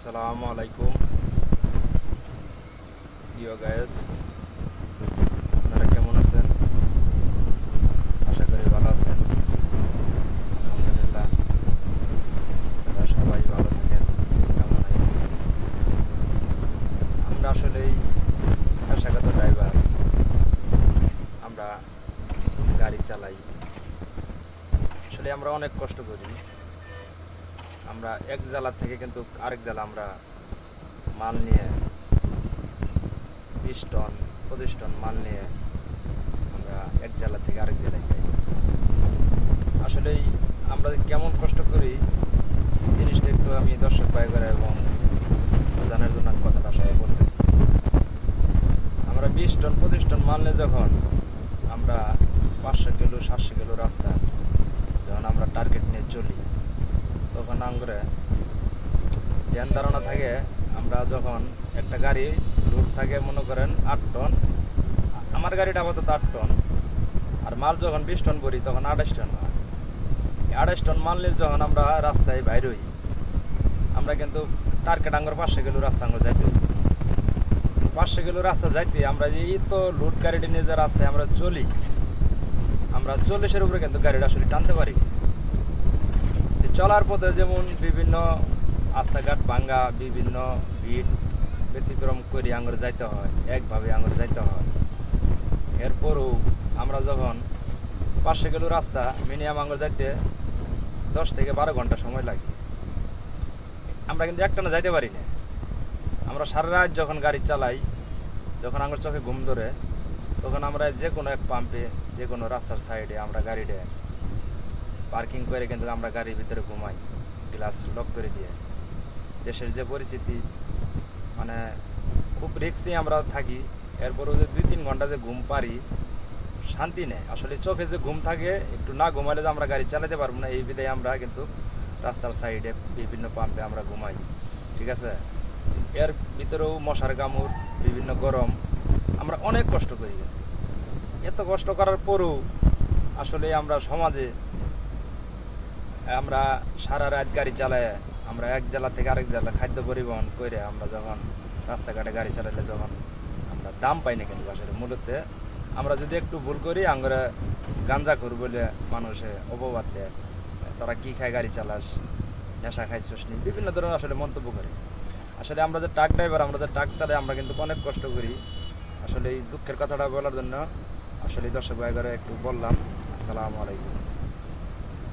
আসসালামু আলাইকুম প্রিয় গাইস, আপনারা কেমন আছেন? আশা করি ভালো আছেন। আলহামদুলিল্লাহ, আপনারা সবাই ভালো থাকেন এই কামনায়। আমরা আসলেই পেশাগত ড্রাইভার, আমরা গাড়ি চালাই। আসলে আমরা অনেক কষ্ট করি। আমরা এক জেলা থেকে কিন্তু আরেক জেলা আমরা মাল নিয়ে 20 টন 25 টন মাল নিয়ে আমরা এক জেলা থেকে আরেক জেলায় যাই। আসলেই আমরা কেমন কষ্ট করি জিনিসটা একটু আমি দর্শক ভাই করে এবং জানার জন্য আমি কথাটা আসলে বলতেছি। আমরা 20 টন 25 টন মাল নিয়ে যখন আমরা 500 কিলো 700 কিলো রাস্তা যখন আমরা টার্গেট নিয়ে চলি, তখন আমরা ধ্যান ধারণা থাকে আমরা যখন একটা গাড়ি লোড থাকে মনে করেন 8 টন, আমার গাড়িটা আপাতত 8 টন, আর মাল যখন 20 টন ভরি তখন 28 টন হয়। 28 টন মাল নিয়ে যখন আমরা রাস্তায় বাইর হই, আমরা কিন্তু টার্গেট আঙ্গর 500 কিলো রাস্তা আঙ্গর যাইতে 500 কিলো রাস্তা যাইতে আমরা যে তো লোড গাড়িটি নিয়ে যে রাস্তায় আমরা চলি, আমরা 40-এর উপরে কিন্তু গাড়িটা আসলে টানতে পারি। চলার পথে যেমন বিভিন্ন রাস্তাঘাট ভাঙ্গা, বিভিন্ন ভিড় ব্যতিক্রম করে আঙুরে যাইতে হয়, একভাবে আঙুরে যাইতে হয়। এরপরও আমরা যখন 500 কিলো রাস্তা মিনিমাম আঙুর যাইতে 10 থেকে 12 ঘন্টা সময় লাগে। আমরা কিন্তু একটানা যাইতে পারি না। আমরা সারা রাত যখন গাড়ি চালাই, যখন আঙুর চোখে ঘুম ধরে, তখন আমরা যে কোনো এক পাম্পে, যে কোনো রাস্তার সাইডে আমরা গাড়িটা পার্কিং করে কিন্তু আমরা গাড়ির ভিতরে ঘুমাই, গ্লাস লক করে দিয়ে। দেশের যে পরিস্থিতি, মানে খুব রিস্কি আমরা থাকি। এরপরও যে 2-3 ঘন্টা যে ঘুম পারি, শান্তি নেই। আসলে চোখে যে ঘুম থাকে, একটু না ঘুমালে যে আমরা গাড়ি চালাতে পারবো না, এই বিধায় আমরা কিন্তু রাস্তার সাইডে বিভিন্ন পাম্পে আমরা ঘুমাই, ঠিক আছে। এর ভিতরেও মশার কামড়, বিভিন্ন গরম, আমরা অনেক কষ্ট করি। কিন্তু এত কষ্ট করার পরও আসলে আমরা সমাজে আমরা সারা রাত গাড়ি চালায় আমরা এক জেলা থেকে আরেক জেলা খাদ্য পরিবহন করে আমরা যখন রাস্তাঘাটে গাড়ি চালালে যখন আমরা দাম পাই না, কিন্তু আসলে মূলত আমরা যদি একটু ভুল করি আমরা গাঞ্জা করি বলে মানুষে অপবাদ দেয়, তারা কী খায় গাড়ি চালাস, নেশা খাই শুসনি, বিভিন্ন ধরনের আসলে মন্তব্য করে। আসলে আমরা যে ট্রাক ড্রাইভার, আমরা যে ট্রাক চালাই, আমরা কিন্তু অনেক কষ্ট করি। আসলে এই দুঃখের কথাটা বলার জন্য আসলে দর্শক ভাই করে একটু বললাম। আসসালামু আলাইকুম।